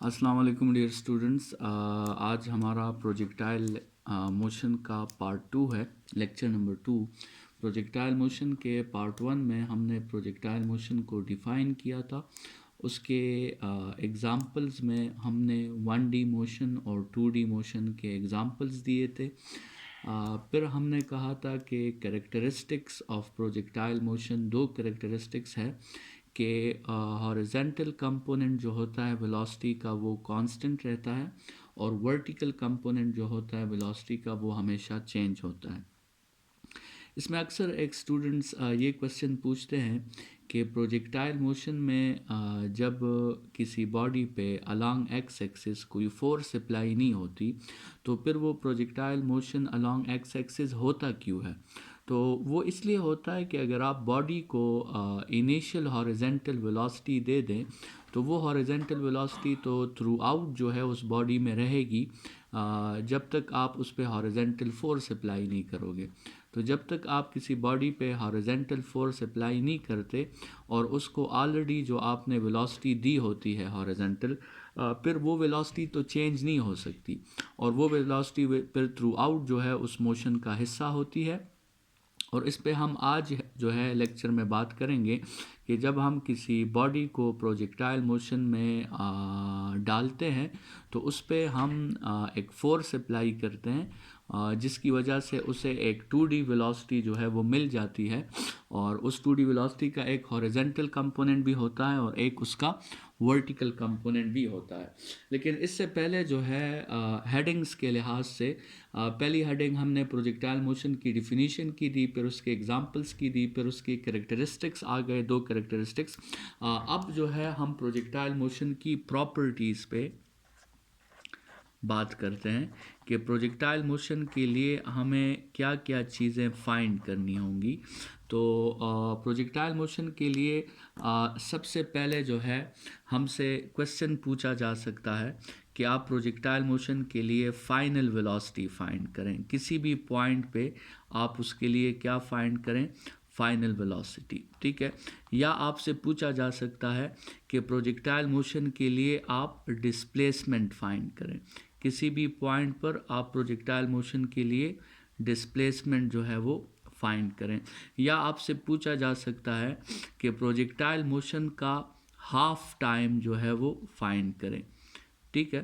अस्सलाम वालेकुम dear students. आज हमारा प्रोजेक्टाइल मोशन का पार्ट 2 है, लेक्चर नंबर 2। प्रोजेक्टाइल मोशन के पार्ट 1 में हमने प्रोजेक्टाइल मोशन को डिफ़ाइन किया था। उसके एग्ज़ाम्पल्स में हमने 1D मोशन और 2D मोशन के एग्ज़ाम्पल्स दिए थे। फिर हमने कहा था कि कैरेक्टरिस्टिक्स ऑफ प्रोजेक्टाइल मोशन, दो कैरेक्टरिस्टिक्स है कि हॉरिजेंटल कंपोनेंट जो होता है वेलोसिटी का वो कांस्टेंट रहता है, और वर्टिकल कंपोनेंट जो होता है वेलोसिटी का वो हमेशा चेंज होता है। इसमें अक्सर एक स्टूडेंट्स ये क्वेश्चन पूछते हैं कि प्रोजेक्टाइल मोशन में जब किसी बॉडी पे अलोंग एक्स एक्सिस कोई फोर्स अप्लाई नहीं होती, तो फिर वो projectile motion along x axis होता क्यों है? तो वो इसलिए होता है कि अगर आप बॉडी को इनिशियल हॉरिजेंटल वेलोसिटी दे दें, तो वो हॉरिजेंटल वेलोसिटी तो थ्रू आउट जो है उस बॉडी में रहेगी जब तक आप उस पर हॉरिजेंटल फोर्स अप्लाई नहीं करोगे। तो जब तक आप किसी बॉडी पे हॉरिजेंटल फोर्स अप्लाई नहीं करते और उसको ऑलरेडी जो आपने वेलोसिटी दी होती है हॉरिजेंटल, फिर वो वेलोसिटी तो चेंज नहीं हो सकती, और वो वेलोसिटी फिर थ्रू आउट जो है उस मोशन का हिस्सा होती है। और इस पे हम आज जो है लेक्चर में बात करेंगे कि जब हम किसी बॉडी को प्रोजेक्टाइल मोशन में डालते हैं तो उस पे हम एक फोर्स अप्लाई करते हैं, जिसकी वजह से उसे एक 2D वेलोसिटी जो है वो मिल जाती है, और उस 2D वेलोसिटी का एक हॉरिजेंटल कंपोनेंट भी होता है और एक उसका वर्टिकल कंपोनेंट भी होता है। लेकिन इससे पहले जो है हेडिंग्स के लिहाज से पहली हेडिंग हमने प्रोजेक्टाइल मोशन की डिफिनीशन की दी, फिर उसके एग्जांपल्स की दी, फिर उसकी कैरेक्टरिस्टिक्स आ गए, दो कैरेक्टरिस्टिक्स। अब जो है हम प्रोजेक्टाइल मोशन की प्रॉपर्टीज़ पे बात करते हैं कि प्रोजेक्टाइल मोशन के लिए हमें क्या क्या चीज़ें फाइंड करनी होंगी। तो प्रोजेक्टाइल मोशन के लिए सबसे पहले जो है हमसे क्वेश्चन पूछा जा सकता है कि आप प्रोजेक्टाइल मोशन के लिए फाइनल वेलोसिटी फाइंड करें। किसी भी पॉइंट पे आप उसके लिए क्या फाइंड करें? Final velocity. ठीक है। या आपसे पूछा जा सकता है कि प्रोजेक्टाइल मोशन के लिए आप डिस्प्लेसमेंट फाइंड करें। किसी भी पॉइंट पर आप प्रोजेक्टाइल मोशन के लिए डिस्प्लेसमेंट जो है वो फाइंड करें। या आपसे पूछा जा सकता है कि प्रोजेक्टाइल मोशन का हाफ टाइम जो है वो फाइंड करें। ठीक है,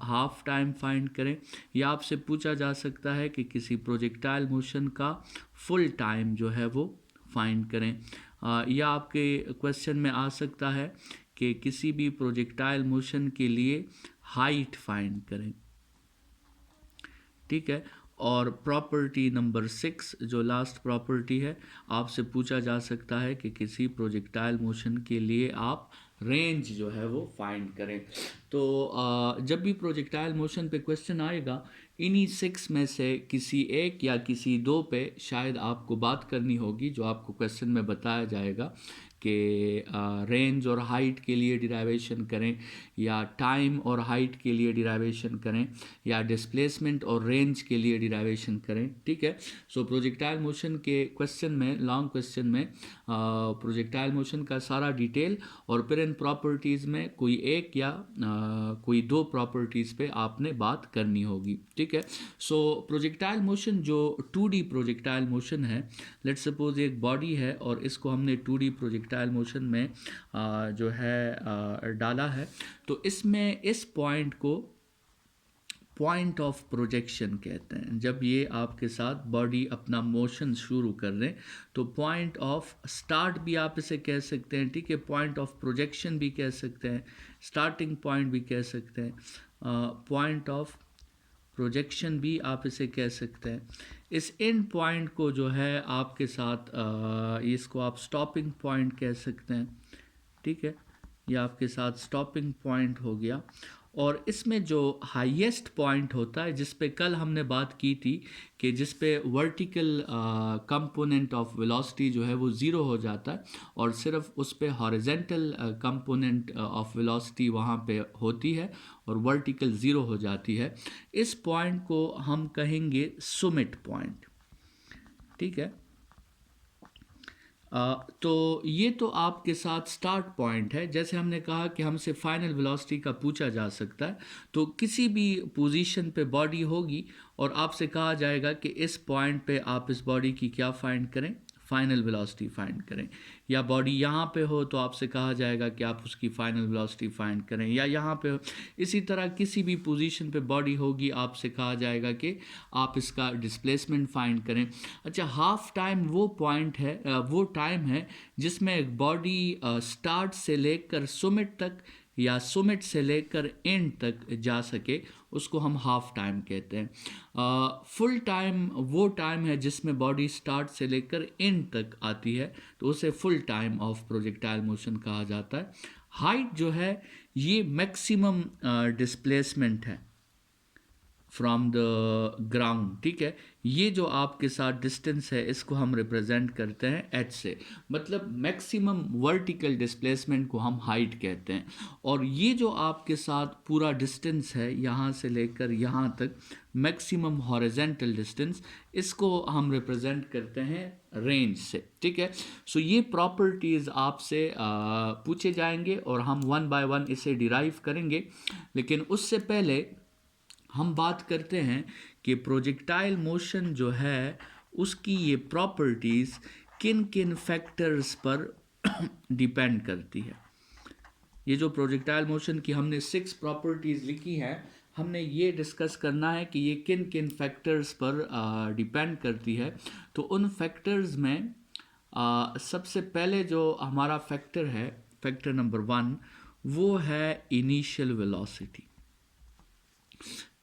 हाफ टाइम फाइंड करें। या आपसे पूछा जा सकता है कि किसी प्रोजेक्टाइल मोशन का फुल टाइम जो है वो फाइंड करें। या आपके क्वेश्चन में आ सकता है कि किसी भी प्रोजेक्टाइल मोशन के लिए हाइट फाइंड करें। ठीक है। और प्रॉपर्टी नंबर 6 जो लास्ट प्रॉपर्टी है, आपसे पूछा जा सकता है कि किसी प्रोजेक्टाइल मोशन के लिए आप रेंज जो है वो फाइंड करें। तो जब भी प्रोजेक्टाइल मोशन पे क्वेश्चन आएगा, इन्हीं 6 में से किसी एक या किसी दो पे शायद आपको बात करनी होगी, जो आपको क्वेश्चन में बताया जाएगा कि रेंज और हाइट के लिए डिराइवेशन करें, या टाइम और हाइट के लिए डिराइवेशन करें, या डिस्प्लेसमेंट और रेंज के लिए डिराइवेशन करें। ठीक है। सो प्रोजेक्टाइल मोशन के क्वेश्चन में, लॉन्ग क्वेश्चन में प्रोजेक्टाइल मोशन का सारा डिटेल, और फिर इन प्रॉपर्टीज़ में कोई एक या कोई दो प्रॉपर्टीज़ पे आपने बात करनी होगी। ठीक है। सो प्रोजेक्टाइल मोशन जो 2D प्रोजेक्टाइल मोशन है, लेट्स सपोज एक बॉडी है और इसको हमने 2D प्रोजेक्टाइल मोशन में जो है डाला है, तो इसमें इस पॉइंट को पॉइंट ऑफ प्रोजेक्शन कहते हैं। जब ये आपके साथ बॉडी अपना मोशन शुरू कर रहे हैं, तो पॉइंट ऑफ स्टार्ट भी आप इसे कह सकते हैं। ठीक है। पॉइंट ऑफ प्रोजेक्शन भी कह सकते हैं, स्टार्टिंग पॉइंट भी कह सकते हैं, पॉइंट ऑफ प्रोजेक्शन भी आप इसे कह सकते हैं। इस एंड पॉइंट को जो है आपके साथ इसको आप स्टॉपिंग पॉइंट कह सकते हैं। ठीक है। ये आपके साथ स्टॉपिंग पॉइंट हो गया। और इसमें जो हाईएस्ट पॉइंट होता है, जिस पे कल हमने बात की थी कि जिस पे वर्टिकल कंपोनेंट ऑफ वेलोसिटी जो है वो ज़ीरो हो जाता है, और सिर्फ उस पे हॉरिजेंटल कंपोनेंट ऑफ वेलोसिटी वहाँ पे होती है और वर्टिकल ज़ीरो हो जाती है, इस पॉइंट को हम कहेंगे सुमिट पॉइंट। ठीक है। तो ये तो आपके साथ स्टार्ट पॉइंट है। जैसे हमने कहा कि हमसे फाइनल वेलोसिटी का पूछा जा सकता है, तो किसी भी पोजीशन पे बॉडी होगी और आपसे कहा जाएगा कि इस पॉइंट पे आप इस बॉडी की क्या फाइंड करें, फाइनल वेलोसिटी फाइंड करें। या बॉडी यहाँ पे हो तो आपसे कहा जाएगा कि आप उसकी फाइनल वेलोसिटी फाइंड करें, या यहाँ पे हो। इसी तरह किसी भी पोजीशन पे बॉडी होगी, आपसे कहा जाएगा कि आप इसका डिस्प्लेसमेंट फाइंड करें। अच्छा, हाफ टाइम वो पॉइंट है, वो टाइम है जिसमें एक बॉडी स्टार्ट से लेकर सुमिट तक या सुमिट से लेकर एंड तक जा सके, उसको हम हाफ टाइम कहते हैं। फुल टाइम वो टाइम है जिसमें बॉडी स्टार्ट से लेकर एंड तक आती है, तो उसे full time of projectile motion कहा जाता है। हाइट जो है ये मैक्सिमम डिस्प्लेसमेंट है फ्रॉम द ग्राउंड, ठीक है। ये जो आपके साथ डिस्टेंस है इसको हम रिप्रेजेंट करते हैं एच से, मतलब मैक्सिमम वर्टिकल डिस्प्लेसमेंट को हम हाइट कहते हैं। और ये जो आपके साथ पूरा डिस्टेंस है यहाँ से लेकर यहाँ तक, मैक्सिमम हॉरिजेंटल डिस्टेंस, इसको हम रिप्रेजेंट करते हैं रेंज से, ठीक है। सो ये प्रॉपर्टीज़ आपसे पूछे जाएंगे और हम वन बाय वन इसे डिराइव करेंगे। लेकिन उससे पहले हम बात करते हैं कि प्रोजेक्टाइल मोशन जो है उसकी ये प्रॉपर्टीज़ किन किन फैक्टर्स पर डिपेंड करती है। ये जो प्रोजेक्टाइल मोशन की हमने 6 प्रॉपर्टीज़ लिखी हैं, हमने ये डिस्कस करना है कि ये किन किन फैक्टर्स पर डिपेंड करती है। तो उन फैक्टर्स में सबसे पहले जो हमारा फैक्टर है, फैक्टर नंबर 1, वो है इनिशियल वेलोसिटी,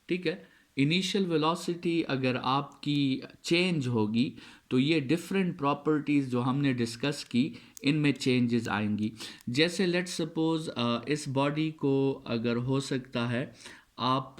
ठीक है। इनिशियल वेलोसिटी अगर आपकी चेंज होगी तो ये डिफरेंट प्रॉपर्टीज़ जो हमने डिस्कस की इनमें चेंजेस आएंगी। जैसे लेट्स सपोज इस बॉडी को अगर हो सकता है आप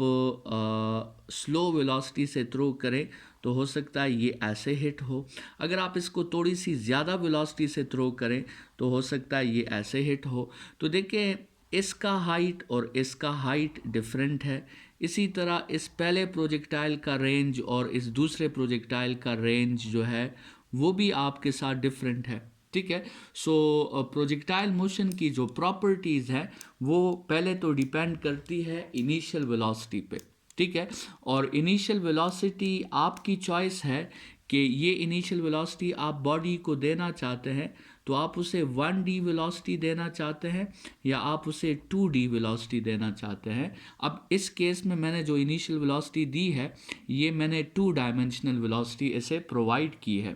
स्लो वेलोसिटी से थ्रो करें तो हो सकता है ये ऐसे हिट हो। अगर आप इसको थोड़ी सी ज़्यादा वेलोसिटी से थ्रो करें तो हो सकता है ये ऐसे हिट हो। तो देखिए, इसका हाइट और इसका हाइट डिफरेंट है। इसी तरह इस पहले प्रोजेक्टाइल का रेंज और इस दूसरे प्रोजेक्टाइल का रेंज जो है वो भी आपके साथ डिफरेंट है, ठीक है। सो प्रोजेक्टाइल मोशन की जो प्रॉपर्टीज़ है वो पहले तो डिपेंड करती है इनिशियल वेलोसिटी पे, ठीक है। और इनिशियल वेलोसिटी आपकी चॉइस है कि ये इनिशियल वेलोसिटी आप बॉडी को देना चाहते हैं तो आप उसे 1D वेलोसिटी देना चाहते हैं या आप उसे 2D वेलोसिटी देना चाहते हैं। अब इस केस में मैंने जो इनिशियल वेलोसिटी दी है ये मैंने 2 डायमेंशनल वेलोसिटी इसे प्रोवाइड की है,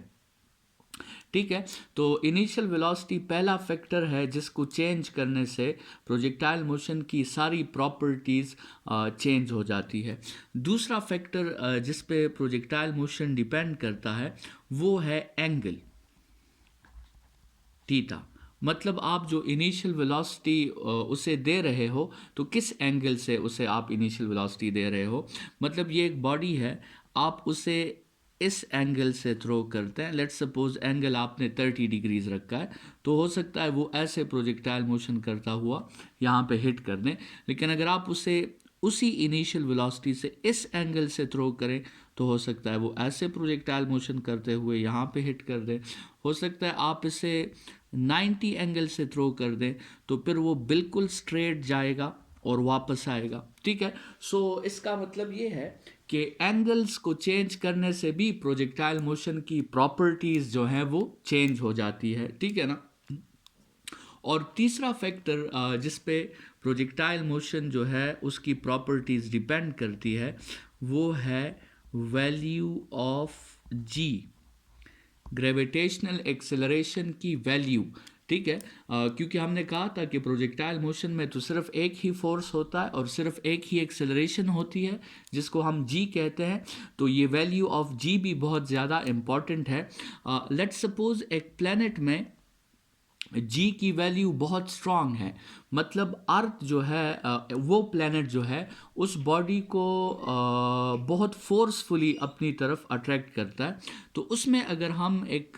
ठीक है। तो इनिशियल वेलोसिटी पहला फैक्टर है जिसको चेंज करने से प्रोजेक्टाइल मोशन की सारी प्रॉपर्टीज़ चेंज हो जाती है। दूसरा फैक्टर जिस पे प्रोजेक्टाइल मोशन डिपेंड करता है वो है एंगल, थीटा। मतलब आप जो इनिशियल वेलोसिटी उसे दे रहे हो तो किस एंगल से उसे आप इनिशियल वेलोसिटी दे रहे हो। मतलब ये एक बॉडी है, आप उसे इस एंगल से थ्रो करते हैं। लेट्स सपोज एंगल आपने 30 डिग्रीज रखा है, तो हो सकता है वो ऐसे प्रोजेक्टाइल मोशन करता हुआ यहाँ पे हिट कर दें। लेकिन अगर आप उसे उसी इनिशियल वेलोसिटी से इस एंगल से थ्रो करें तो हो सकता है वो ऐसे प्रोजेक्टाइल मोशन करते हुए यहाँ पे हिट कर दें। हो सकता है आप इसे 90 एंगल से थ्रो कर दें तो फिर वो बिल्कुल स्ट्रेट जाएगा और वापस आएगा, ठीक है। सो इसका मतलब ये है कि एंगल्स को चेंज करने से भी प्रोजेक्टाइल मोशन की प्रॉपर्टीज़ जो हैं वो चेंज हो जाती है, ठीक है ना। और तीसरा फैक्टर जिस पे प्रोजेक्टाइल मोशन जो है उसकी प्रॉपर्टीज़ डिपेंड करती है वो है value of G, gravitational acceleration की वैल्यू, ठीक है। क्योंकि हमने कहा था कि प्रोजेक्टाइल मोशन में तो सिर्फ एक ही फोर्स होता है और सिर्फ एक ही एक्सेलरेशन होती है जिसको हम जी कहते हैं। तो ये वैल्यू ऑफ जी भी बहुत ज़्यादा इम्पॉर्टेंट है। लेट्स सपोज एक प्लैनेट में जी की वैल्यू बहुत स्ट्रांग है, मतलब अर्थ जो है वो प्लैनेट जो है उस बॉडी को बहुत फोर्सफुली अपनी तरफ अट्रैक्ट करता है। तो उसमें अगर हम एक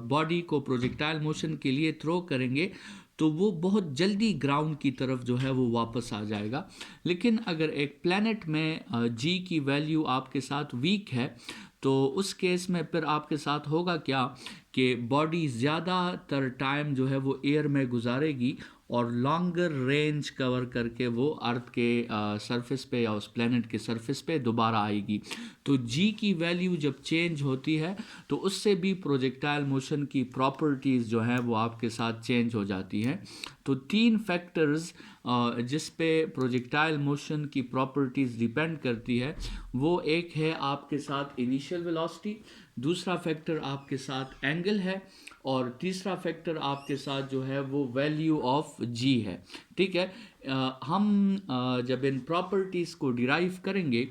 बॉडी को प्रोजेक्टाइल मोशन के लिए थ्रो करेंगे तो वो बहुत जल्दी ग्राउंड की तरफ जो है वो वापस आ जाएगा। लेकिन अगर एक प्लैनेट में जी की वैल्यू आपके साथ वीक है तो उस केस में फिर आपके साथ होगा क्या कि बॉडी ज़्यादातर टाइम जो है वो एयर में गुजारेगी और लॉन्गर रेंज कवर करके वो अर्थ के सरफेस पे या उस प्लेनेट के सरफेस पे दोबारा आएगी। तो जी की वैल्यू जब चेंज होती है तो उससे भी प्रोजेक्टाइल मोशन की प्रॉपर्टीज़ जो हैं वो आपके साथ चेंज हो जाती हैं। तो 3 फैक्टर्स जिस पे प्रोजेक्टाइल मोशन की प्रॉपर्टीज़ डिपेंड करती है, वो एक है आपके साथ इनिशियल वेलोसिटी, दूसरा फैक्टर आपके साथ एंगल है और तीसरा फैक्टर आपके साथ जो है वो वैल्यू ऑफ जी है। ठीक है, हम जब इन प्रॉपर्टीज़ को डिराइव करेंगे,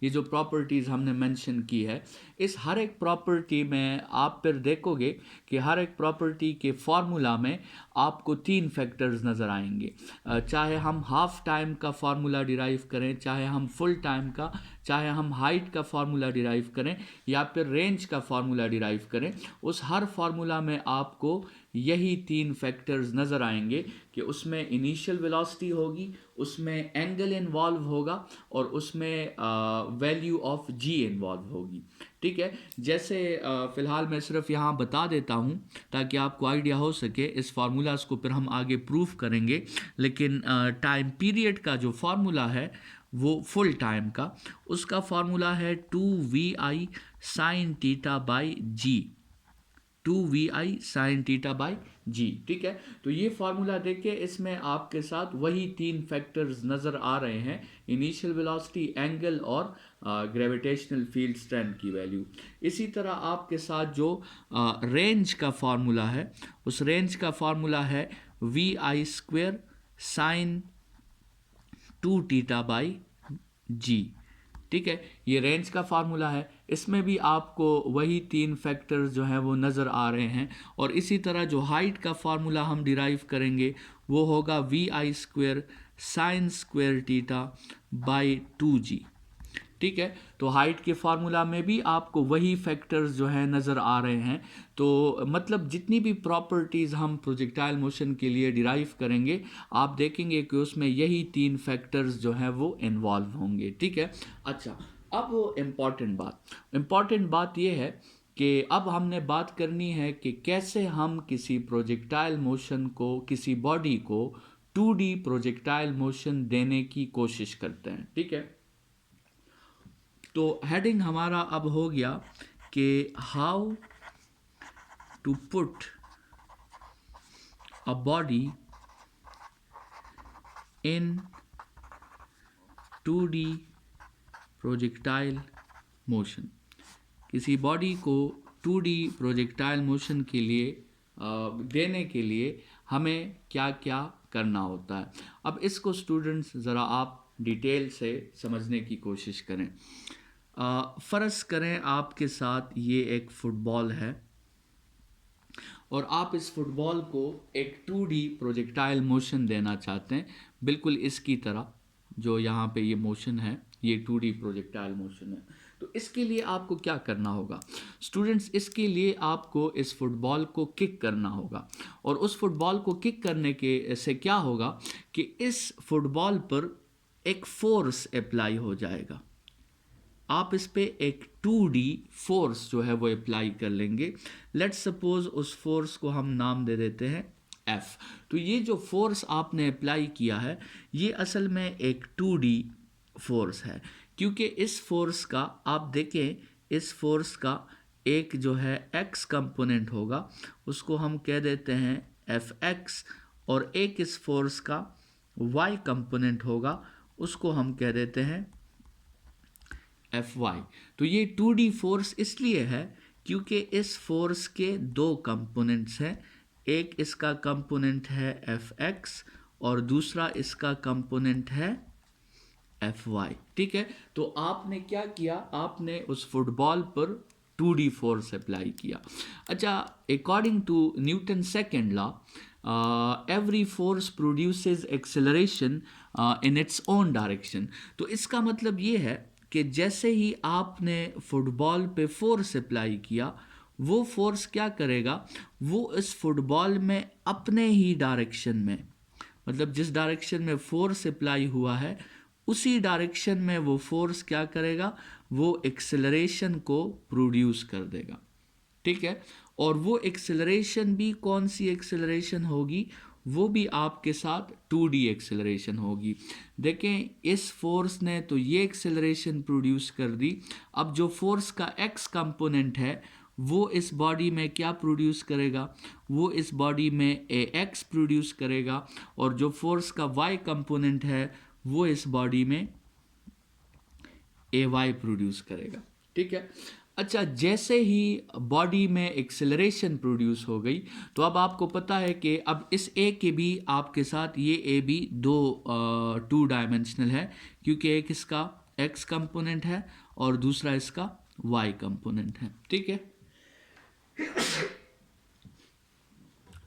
ये जो प्रॉपर्टीज़ हमने मेंशन की है, इस हर एक प्रॉपर्टी में आप फिर देखोगे कि हर एक प्रॉपर्टी के फार्मूला में आपको 3 फैक्टर्स नज़र आएंगे। चाहे हम हाफ टाइम का फार्मूला डिराइव करें, चाहे हम फुल टाइम का, चाहे हम हाइट का फार्मूला डिराइव करें या फिर रेंज का फार्मूला डिराइव करें, उस हर फार्मूला में आपको यही 3 फैक्टर्स नज़र आएंगे कि उसमें इनिशियल वेलोसिटी होगी, उसमें एंगल इन्वॉल्व होगा और उसमें वैल्यू ऑफ जी इन्वॉल्व होगी। ठीक है, जैसे फ़िलहाल मैं सिर्फ यहाँ बता देता हूँ ताकि आपको आइडिया हो सके। इस फार्मूलाज को फिर हम आगे प्रूफ करेंगे, लेकिन टाइम पीरियड का जो फार्मूला है वो फुल टाइम का, उसका फार्मूला है 2vi sin theta by g, 2vi sin theta by g. ठीक है, तो ये फार्मूला देखिए, इसमें आपके साथ वही 3 फैक्टर्स नज़र आ रहे हैं, इनिशियल वेलोसिटी, एंगल और ग्रेविटेशनल फील्ड स्ट्रेंथ की वैल्यू। इसी तरह आपके साथ जो रेंज का फार्मूला है, उस रेंज का फार्मूला है vi² sin 2 theta by g. ठीक है, ये रेंज का फार्मूला है, इसमें भी आपको वही 3 फैक्टर्स जो हैं वो नज़र आ रहे हैं। और इसी तरह जो हाइट का फार्मूला हम डिराइव करेंगे वो होगा vi² sin² theta by 2g। ठीक है, तो हाइट के फार्मूला में भी आपको वही फैक्टर्स जो है नज़र आ रहे हैं। तो मतलब जितनी भी प्रॉपर्टीज़ हम प्रोजेक्टाइल मोशन के लिए डिराइव करेंगे, आप देखेंगे कि उसमें यही 3 फैक्टर्स जो हैं वो इन्वॉल्व होंगे। ठीक है, अच्छा, अब इम्पॉर्टेंट बात यह है कि अब हमने बात करनी है कि कैसे हम किसी प्रोजेक्टाइल मोशन को, किसी बॉडी को 2D प्रोजेक्टाइल मोशन देने की कोशिश करते हैं। ठीक है, तो हेडिंग हमारा अब हो गया कि how to put a body in 2D projectile motion. किसी बॉडी को 2D प्रोजेक्टाइल मोशन के लिए देने के लिए हमें क्या क्या करना होता है। अब इसको स्टूडेंट्स ज़रा आप डिटेल से समझने की कोशिश करें। फ़र्ज़ करें आपके साथ ये एक फ़ुटबॉल है और आप इस फुटबॉल को एक 2D प्रोजेक्टाइल मोशन देना चाहते हैं, बिल्कुल इसकी तरह जो यहाँ पे ये मोशन है, ये 2D प्रोजेक्टाइल मोशन है। तो इसके लिए आपको क्या करना होगा स्टूडेंट्स? इसके लिए आपको इस फुटबॉल को किक करना होगा और उस फुटबॉल को किक करने के से क्या होगा कि इस फुटबॉल पर एक फोर्स अप्लाई हो जाएगा। आप इस पे एक 2D फोर्स जो है वो अप्लाई कर लेंगे। लेट्स सपोज उस फोर्स को हम नाम दे देते हैं F। तो ये जो फोर्स आपने अप्लाई किया है ये असल में एक 2D फोर्स है, क्योंकि इस फोर्स का आप देखें, इस फोर्स का एक जो है X कंपोनेंट होगा, उसको हम कह देते हैं Fx, और एक इस फोर्स का Y कंपोनेंट होगा, उसको हम कह देते हैं Fy। तो ये 2D फोर्स इसलिए है क्योंकि इस फोर्स के 2 कंपोनेंट्स हैं, एक इसका कंपोनेंट है Fx और दूसरा इसका कंपोनेंट है Fy। ठीक है, तो आपने क्या किया, आपने उस फुटबॉल पर 2D फोर्स अप्लाई किया। अच्छा, according to Newton second law, every force produces acceleration in its own direction. तो इसका मतलब ये है कि जैसे ही आपने फुटबॉल पे फोर्स अप्लाई किया, वो फोर्स क्या करेगा, वो इस फुटबॉल में अपने ही डायरेक्शन में, मतलब जिस डायरेक्शन में फोर्स अप्लाई हुआ है उसी डायरेक्शन में वो फोर्स क्या करेगा, वो एक्सेलरेशन को प्रोड्यूस कर देगा, ठीक है। और वो एक्सेलरेशन भी कौन सी एक्सेलरेशन होगी, वो भी आपके साथ 2D एक्सेलरेशन होगी। देखें, इस फोर्स ने तो ये एक्सेलरेशन प्रोड्यूस कर दी। अब जो फोर्स का x कंपोनेंट है वो इस बॉडी में क्या प्रोड्यूस करेगा, वो इस बॉडी में ax प्रोड्यूस करेगा, और जो फोर्स का y कंपोनेंट है वो इस बॉडी में ay प्रोड्यूस करेगा, ठीक है। अच्छा, जैसे ही बॉडी में एक्सेलरेशन प्रोड्यूस हो गई तो अब आपको पता है कि अब इस ए के भी आपके साथ ये ए भी टू डायमेंशनल है, क्योंकि एक इसका एक्स कंपोनेंट है और दूसरा इसका वाई कंपोनेंट है, ठीक है।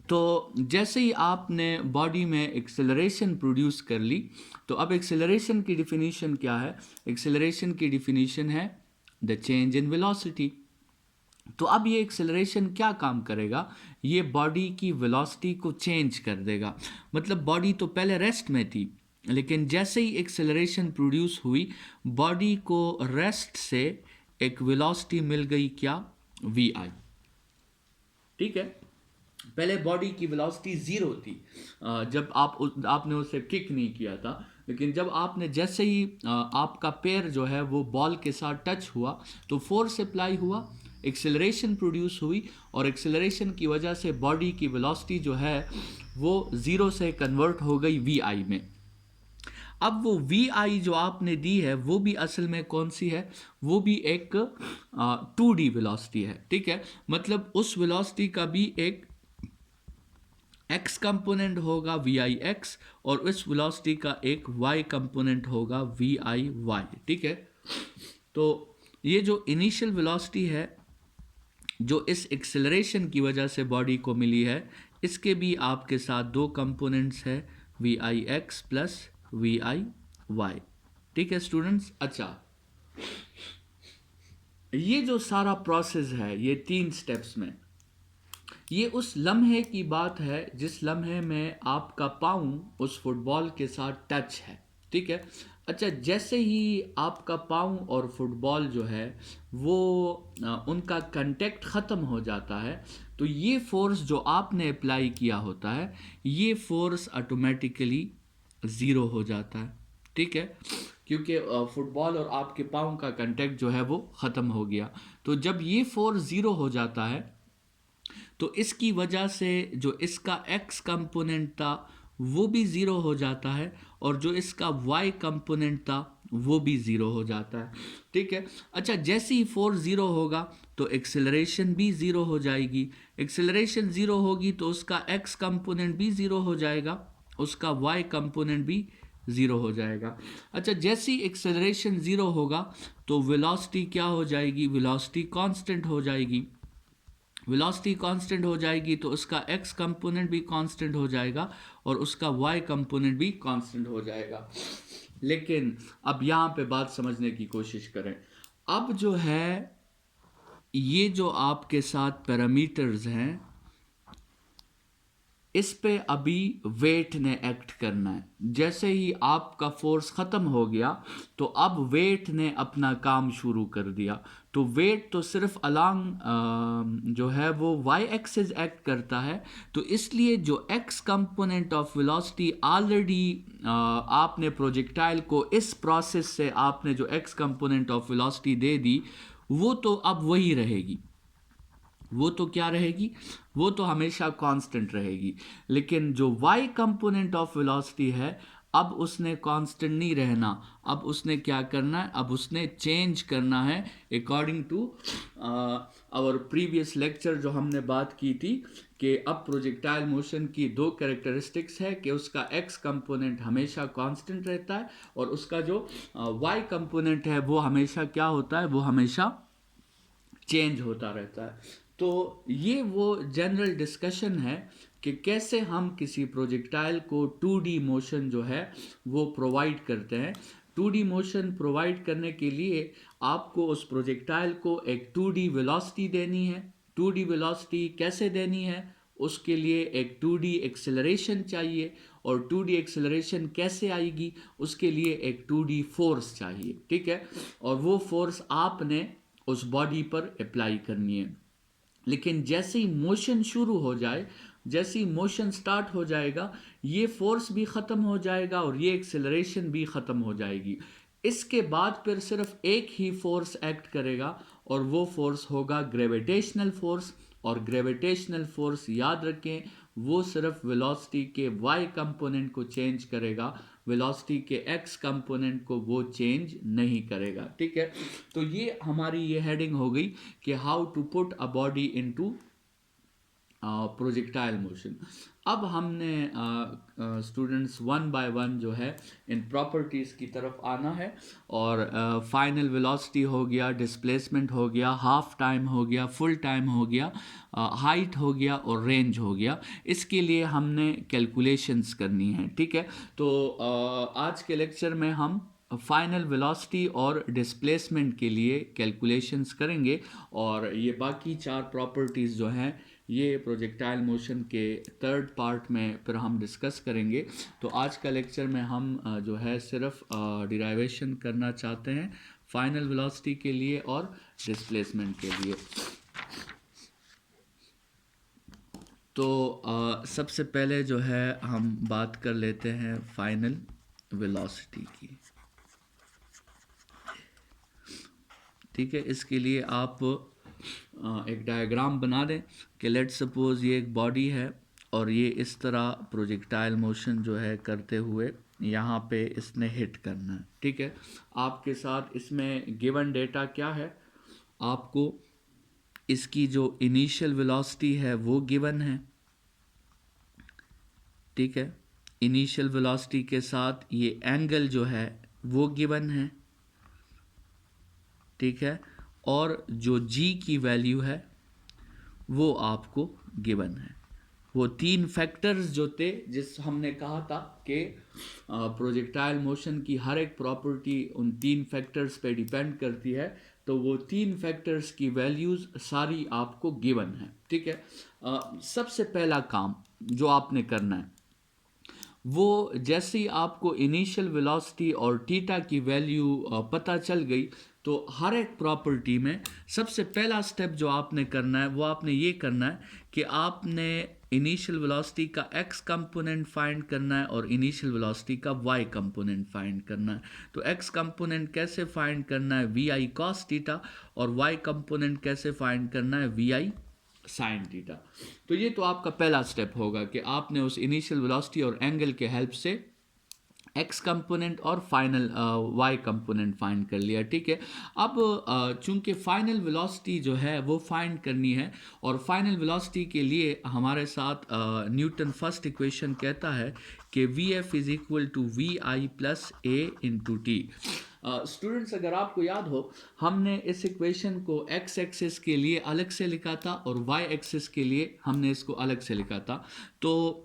तो जैसे ही आपने बॉडी में एक्सेलरेशन प्रोड्यूस कर ली, तो अब एक्सेलरेशन की डिफिनीशन क्या है, एक्सेलरेशन की डिफिनीशन है द चेंज इन वेलोसिटी। तो अब ये एक्सेलरेशन क्या काम करेगा, ये बॉडी की वेलोसिटी को चेंज कर देगा। मतलब बॉडी तो पहले रेस्ट में थी, लेकिन जैसे ही एक्सेलरेशन प्रोड्यूस हुई, बॉडी को रेस्ट से एक वेलोसिटी मिल गई, क्या, वी आई, ठीक है। पहले बॉडी की वेलोसिटी जीरो थी जब आपने उसे किक नहीं किया था, लेकिन जब आपने जैसे ही आपका पैर जो है वो बॉल के साथ टच हुआ तो फोर्स अप्लाई हुआ, एक्सेलरेशन प्रोड्यूस हुई, और एक्सेलरेशन की वजह से बॉडी की वेलोसिटी जो है वो जीरो से कन्वर्ट हो गई वी आई में। अब वो वी आई जो आपने दी है वो भी असल में कौन सी है, वो भी एक 2D वेलोसिटी है, ठीक है। मतलब उस वेलोसिटी का भी एक x कंपोनेंट होगा वी आई एक्स, और इस वेलोसिटी का एक y कंपोनेंट होगा वी आई वाई, ठीक है। तो ये जो इनिशियल वेलोसिटी है जो इस एक्सेलरेशन की वजह से बॉडी को मिली है, इसके भी आपके साथ दो कंपोनेंट्स है, V I X plus V I Y, ठीक है स्टूडेंट्स। अच्छा, ये जो सारा प्रोसेस है ये 3 स्टेप्स में, ये उस लम्हे की बात है जिस लम्हे में आपका पाँव उस फुटबॉल के साथ टच है, ठीक है। अच्छा, जैसे ही आपका पाँव और फुटबॉल जो है वो उनका कांटेक्ट ख़त्म हो जाता है, तो ये फोर्स जो आपने अप्लाई किया होता है ये फोर्स ऑटोमेटिकली ज़ीरो हो जाता है, ठीक है, क्योंकि फुटबॉल और आपके पाँव का कांटेक्ट जो है वो ख़त्म हो गया। तो जब ये फोर्स ज़ीरो हो जाता है तो इसकी वजह से जो इसका x कंपोनेंट था वो भी ज़ीरो हो जाता है, और जो इसका y कंपोनेंट था वो भी ज़ीरो हो जाता है, ठीक है। अच्छा, जैसे ही फोर्स ज़ीरो होगा तो एक्सेलरेशन भी ज़ीरो हो जाएगी, एक्सेलरेशन ज़ीरो होगी तो उसका x कंपोनेंट भी ज़ीरो हो जाएगा, उसका y कंपोनेंट भी ज़ीरो हो जाएगा। अच्छा, जैसे ही एक्सेलरेशन ज़ीरो होगा तो वेलोसिटी क्या हो जाएगी, वेलोसिटी कांस्टेंट हो जाएगी। वेलोसिटी कांस्टेंट हो जाएगी तो उसका x कंपोनेंट भी कांस्टेंट हो जाएगा और उसका y कंपोनेंट भी कांस्टेंट हो जाएगा। लेकिन अब यहाँ पे बात समझने की कोशिश करें। अब जो है ये जो आपके साथ पैरामीटर्स हैं इस पे अभी वेट ने एक्ट करना है। जैसे ही आपका फोर्स ख़त्म हो गया तो अब वेट ने अपना काम शुरू कर दिया। तो वेट तो सिर्फ अलोंग जो है वो वाई एक्सिस एक्ट करता है, तो इसलिए जो x component of velocity already आपने प्रोजेक्टाइल को इस प्रोसेस से आपने जो एक्स कंपोनेंट ऑफ वेलोसिटी दे दी वो तो अब वही रहेगी, वो तो क्या रहेगी, वो तो हमेशा कांस्टेंट रहेगी। लेकिन जो y कंपोनेंट ऑफ वेलोसिटी है अब उसने कांस्टेंट नहीं रहना, अब उसने क्या करना है, अब उसने चेंज करना है according to our previous lecture जो हमने बात की थी कि अब प्रोजेक्टाइल मोशन की दो कैरेक्टरिस्टिक्स है कि उसका x कंपोनेंट हमेशा कांस्टेंट रहता है और उसका जो y कंपोनेंट है वो हमेशा क्या होता है, वो हमेशा चेंज होता रहता है। तो ये वो जनरल डिस्कशन है कि कैसे हम किसी प्रोजेक्टाइल को 2D मोशन जो है वो प्रोवाइड करते हैं। 2D मोशन प्रोवाइड करने के लिए आपको उस प्रोजेक्टाइल को एक 2D वेलोसिटी देनी है। 2D वेलोसिटी कैसे देनी है, उसके लिए एक 2D एक्सेलरेशन चाहिए और 2D एक्सेलरेशन कैसे आएगी, उसके लिए एक 2D फोर्स चाहिए, ठीक है, और वो फोर्स आपने उस बॉडी पर अप्लाई करनी है। लेकिन जैसे ही मोशन शुरू हो जाए, जैसे ही मोशन स्टार्ट हो जाएगा, ये फोर्स भी ख़त्म हो जाएगा और ये एक्सेलरेशन भी ख़त्म हो जाएगी। इसके बाद फिर सिर्फ एक ही फोर्स एक्ट करेगा और वो फोर्स होगा ग्रेविटेशनल फोर्स। और ग्रेविटेशनल फोर्स याद रखें, वो सिर्फ वेलोसिटी के y कंपोनेंट को चेंज करेगा, वेलोसिटी के x कंपोनेंट को वो चेंज नहीं करेगा, ठीक है। तो ये हमारी ये हेडिंग हो गई कि how to put a body into projectile motion. अब हमने स्टूडेंट्स वन बाय वन जो है इन प्रॉपर्टीज़ की तरफ आना है, और फाइनल वेलोसिटी हो गया, डिस्प्लेसमेंट हो गया, हाफ टाइम हो गया, फुल टाइम हो गया, हाइट हो गया और रेंज हो गया। इसके लिए हमने कैलकुलेशंस करनी है, ठीक है। तो आज के लेक्चर में हम फाइनल वेलोसिटी और डिस्प्लेसमेंट के लिए कैलकुलेशंस करेंगे, और ये बाकी चार प्रॉपर्टीज़ जो हैं ये प्रोजेक्टाइल मोशन के थर्ड पार्ट में फिर हम डिस्कस करेंगे। तो आज का लेक्चर में हम जो है सिर्फ डिराइवेशन करना चाहते हैं फाइनल वेलोसिटी के लिए और डिस्प्लेसमेंट के लिए। तो सबसे पहले जो है हम बात कर लेते हैं फाइनल वेलोसिटी की, ठीक है। इसके लिए आप एक डायग्राम बना दें कि लेट सपोज ये एक बॉडी है और ये इस तरह प्रोजेक्टाइल मोशन जो है करते हुए यहाँ पे इसने हिट करना है, ठीक है। आपके साथ इसमें गिवन डेटा क्या है, आपको इसकी जो इनिशियल वेलोसिटी है वो गिवन है, ठीक है। इनिशियल वेलोसिटी के साथ ये एंगल जो है वो गिवन है, ठीक है, और जो g की वैल्यू है वो आपको गिवन है। वो तीन फैक्टर्स जो थे, जिस हमने कहा था कि प्रोजेक्टाइल मोशन की हर एक प्रॉपर्टी उन तीन फैक्टर्स पे डिपेंड करती है, तो वो तीन फैक्टर्स की वैल्यूज़ सारी आपको गिवन है, ठीक है। सबसे पहला काम जो आपने करना है वो, जैसे ही आपको इनिशियल वेलोसिटी और थीटा की वैल्यू पता चल गई, तो हर एक प्रॉपर्टी में सबसे पहला स्टेप जो आपने करना है वो आपने ये करना है कि आपने इनिशियल वेलोसिटी का x कंपोनेंट फाइंड करना है और इनिशियल वेलोसिटी का y कंपोनेंट फाइंड करना है। तो x कंपोनेंट कैसे फाइंड करना है, vi cos थीटा, और y कंपोनेंट कैसे फाइंड करना है, vi साइन थीटा। तो ये तो आपका पहला स्टेप होगा कि आपने उस इनिशियल वेलोसिटी और एंगल के हेल्प से x कंपोनेंट और फाइनल y कंपोनेंट फाइंड कर लिया, ठीक है। अब चूंकि फाइनल वेलोसिटी जो है वो फाइंड करनी है, और फाइनल वेलोसिटी के लिए हमारे साथ न्यूटन फर्स्ट इक्वेशन कहता है कि Vf is equal to Vi plus a into T. Students, अगर आपको याद हो, हमने इस इक्वेशन को x एक्सिस के लिए अलग से लिखा था और y एक्सिस के लिए हमने इसको अलग से लिखा था। तो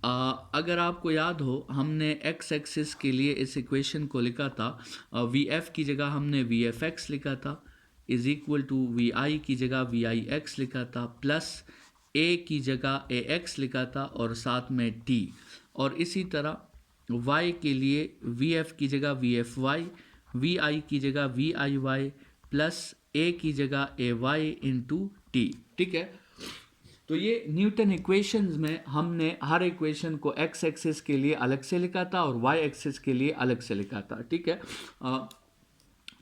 अगर आपको याद हो, हमने x एक्सिस के लिए इस इक्वेशन को लिखा था, Vf की जगह हमने Vfx लिखा था, इज इक्वल टू Vi की जगह Vix लिखा था, प्लस a की जगह Ax लिखा था और साथ में t, और इसी तरह y के लिए Vf की जगह Vfy, Vi की जगह Viy, प्लस a की जगह Ay इंटू टी, ठीक है। तो ये न्यूटन इक्वेशंस में हमने हर इक्वेशन को x एक्सिस के लिए अलग से लिखा था और y एक्सिस के लिए अलग से लिखा था, ठीक है।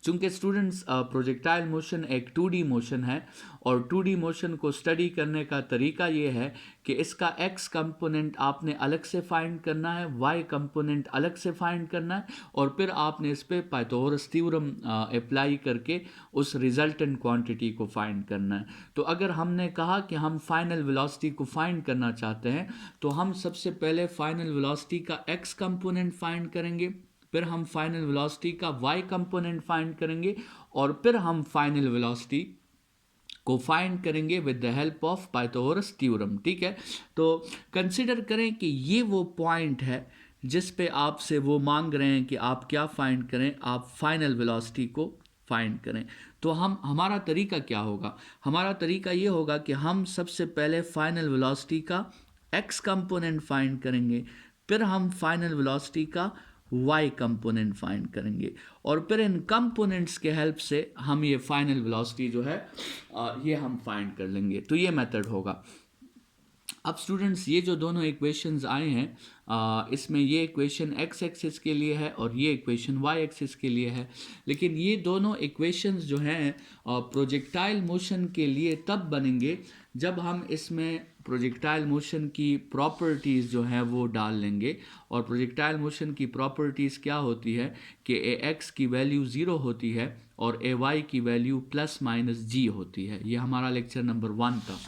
चूंकि स्टूडेंट्स प्रोजेक्टाइल मोशन एक 2D मोशन है, और 2D मोशन को स्टडी करने का तरीका ये है कि इसका x कंपोनेंट आपने अलग से फाइंड करना है, y कंपोनेंट अलग से फाइंड करना है, और फिर आपने इस पे पाइथागोरस थ्योरम अप्लाई करके उस रिजल्टेंट क्वांटिटी को फाइंड करना है। तो अगर हमने कहा कि हम फाइनल वेलोसिटी को फाइंड करना चाहते हैं, तो हम सबसे पहले फाइनल वेलोसिटी का x कंपोनेंट फाइंड करेंगे, फिर हम फाइनल वेलोसिटी का y कंपोनेंट फाइंड करेंगे, और फिर हम फाइनल वेलोसिटी को फाइंड करेंगे with the help of Pythagoras theorem, ठीक है। तो कंसिडर करें कि ये वो पॉइंट है जिस पे आपसे वो मांग रहे हैं कि आप क्या फाइंड करें, आप फाइनल वेलोसिटी को फाइंड करें। तो हमारा तरीका क्या होगा, हमारा तरीका ये होगा कि हम सबसे पहले फाइनल वेलोसिटी का एक्स कंपोनेंट फाइंड करेंगे, फिर हम फाइनल वेलोसिटी का y कंपोनेंट फाइंड करेंगे, और फिर इन कंपोनेंट्स के हेल्प से हम ये फाइनल वेलोसिटी जो है ये हम फाइंड कर लेंगे। तो ये मेथड होगा। अब स्टूडेंट्स ये जो दोनों इक्वेशंस आए हैं इसमें ये इक्वेशन एक्स एक्सिस के लिए है और ये इक्वेशन वाई एक्सिस के लिए है, लेकिन ये दोनों इक्वेशंस जो हैं प्रोजेक्टाइल मोशन के लिए तब बनेंगे जब हम इसमें प्रोजेक्टाइल मोशन की प्रॉपर्टीज़ जो हैं वो डाल लेंगे। और प्रोजेक्टाइल मोशन की प्रॉपर्टीज़ क्या होती है कि ए एक्स की वैल्यू 0 होती है और ए वाई की वैल्यू प्लस माइनस जी होती है। ये हमारा लेक्चर नंबर 1 था।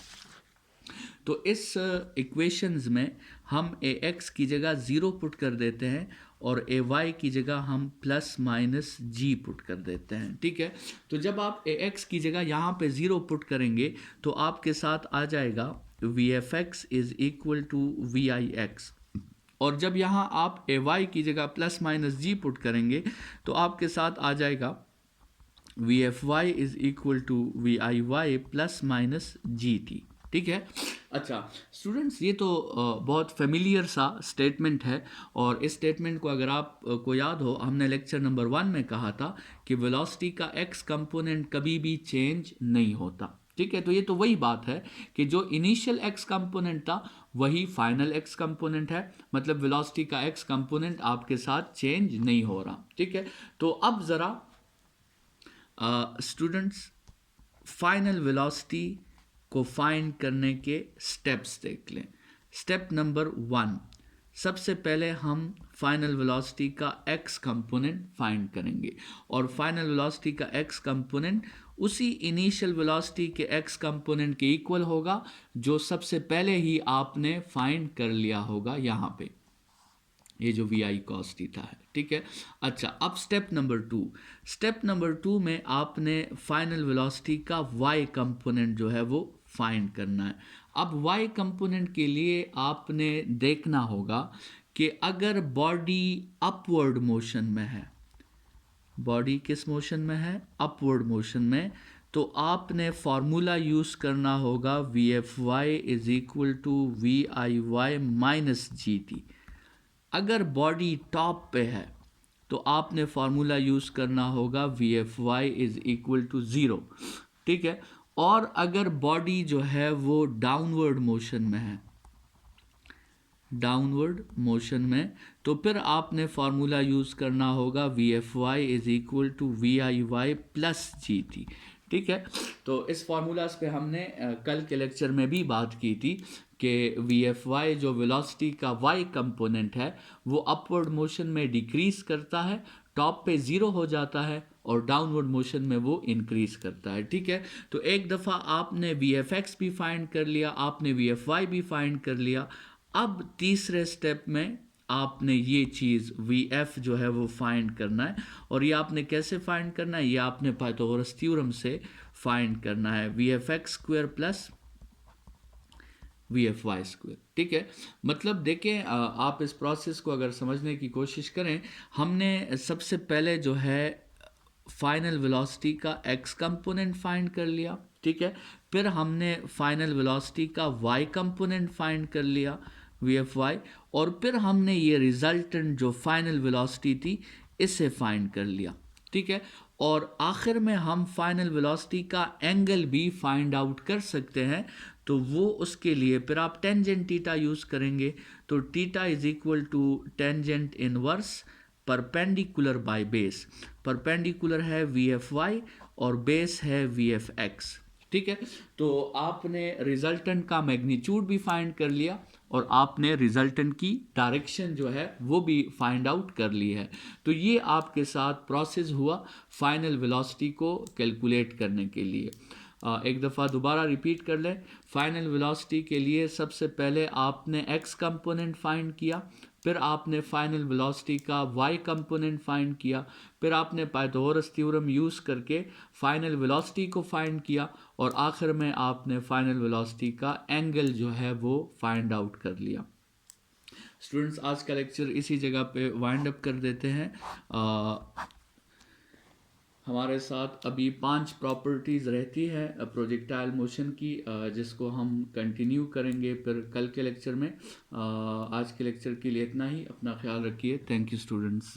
तो इस इक्वेशंस में हम ए एक्स की जगह 0 पुट कर देते हैं और ए वाई की जगह हम प्लस माइनस जी पुट कर देते हैं। ठीक है, तो जब आप ए एक्स की जगह यहाँ पे 0 पुट करेंगे तो आपके साथ आ जाएगा V F X is equal to V I X, और जब यहाँ आप ए वाई की जगह प्लस माइनस जी पुट करेंगे तो आपके साथ आ जाएगा V F Y is equal to V I Y plus minus G T. ठीक है, अच्छा स्टूडेंट्स ये तो बहुत फेमिलियर सा स्टेटमेंट है, और इस स्टेटमेंट को अगर आप को याद हो हमने लेक्चर नंबर 1 में कहा था कि वेलोसिटी का एक्स कंपोनेंट कभी भी चेंज नहीं होता। ठीक है, तो ये तो वही बात है कि जो इनिशियल एक्स कंपोनेंट था वही फाइनल एक्स कंपोनेंट है, मतलब वेलोसिटी का एक्स कंपोनेंट आपके साथ चेंज नहीं हो रहा। ठीक है, तो अब ज़रा स्टूडेंट्स फाइनल वेलोसिटी को फाइंड करने के स्टेप्स देख लें। स्टेप नंबर 1, सबसे पहले हम फाइनल वेलोसिटी का एक्स कंपोनेंट फाइंड करेंगे, और फाइनल वेलोसिटी का एक्स कंपोनेंट उसी इनिशियल वेलोसिटी के एक्स कंपोनेंट के इक्वल होगा जो सबसे पहले ही आपने फाइंड कर लिया होगा यहाँ पे, ये जो वी आई कॉस थीटा है। ठीक है, अच्छा अब स्टेप नंबर 2 में आपने फाइनल वेलोसिटी का वाई कंपोनेंट जो है वो फाइंड करना है। अब वाई कंपोनेंट के लिए आपने देखना होगा कि अगर बॉडी अपवर्ड मोशन में है, बॉडी किस मोशन में है, अपवर्ड मोशन में, तो आपने फॉर्मूला यूज़ करना होगा V F Y is equal to V I Y minus G T. अगर बॉडी टॉप पे है तो आपने फार्मूला यूज़ करना होगा V F Y is equal to 0। ठीक है, और अगर बॉडी जो है वो डाउनवर्ड मोशन में है, डाउनवर्ड मोशन में, तो फिर आपने फार्मूला यूज़ करना होगा V F Y is equal to V I Y plus G T. ठीक है, तो इस फार्मूलाज पे हमने कल के लेक्चर में भी बात की थी कि वी एफ वाई जो वेलोसिटी का वाई कंपोनेंट है वो अपवर्ड मोशन में डिक्रीज करता है, टॉप पे 0 हो जाता है, और डाउनवर्ड मोशन में वो इंक्रीज करता है। ठीक है, तो एक दफ़ा आपने वी एफ एक्स भी फाइंड कर लिया, आपने वी एफ वाई भी फाइंड कर लिया। अब तीसरे स्टेप में आपने ये चीज़ वी एफ जो है वो फाइंड करना है, और ये आपने कैसे फाइंड करना है, ये आपने पाइथागोरस थ्योरम से फाइंड करना है, V F X square plus V F Y square. ठीक है, मतलब देखें आप इस प्रोसेस को अगर समझने की कोशिश करें, हमने सबसे पहले जो है फाइनल वेलोसिटी का एक्स कंपोनेंट फाइंड कर लिया। ठीक है, फिर हमने फाइनल वेलोसिटी का वाई कंपोनेंट फाइंड कर लिया वी एफ वाई, और फिर हमने ये रिजल्टेंट जो फाइनल वेलोसिटी थी इसे फाइंड कर लिया। ठीक है, और आखिर में हम फाइनल वेलोसिटी का एंगल भी फाइंड आउट कर सकते हैं, तो वो उसके लिए फिर आप टेंजेंट थीटा यूज़ करेंगे, तो theta is equal to tangent inverse perpendicular by base. Perpendicular है वी एफ वाई और बेस है वी एफ एक्स। ठीक है, तो आपने रिजल्टेंट का मैग्नीट्यूड भी फाइंड कर लिया और आपने रिजल्टेंट की डायरेक्शन जो है वो भी फाइंड आउट कर ली है। तो ये आपके साथ प्रोसेस हुआ फाइनल वेलोसिटी को कैलकुलेट करने के लिए। एक दफ़ा दोबारा रिपीट कर लें, फाइनल वेलोसिटी के लिए सबसे पहले आपने एक्स कंपोनेंट फाइंड किया, फिर आपने फाइनल वेलोसिटी का वाई कंपोनेंट फाइंड किया, फिर आपने पाइथागोरस थ्योरम यूज़ करके फाइनल वेलोसिटी को फाइंड किया, और आखिर में आपने फाइनल वेलोसिटी का एंगल जो है वो फाइंड आउट कर लिया। स्टूडेंट्स आज का लेक्चर इसी जगह पे वाइंड अप कर देते हैं। हमारे साथ अभी 5 प्रॉपर्टीज़ रहती है प्रोजेक्टाइल मोशन की, जिसको हम कंटिन्यू करेंगे फिर कल के लेक्चर में। आज के लेक्चर के लिए इतना ही। अपना ख्याल रखिए। Thank you students.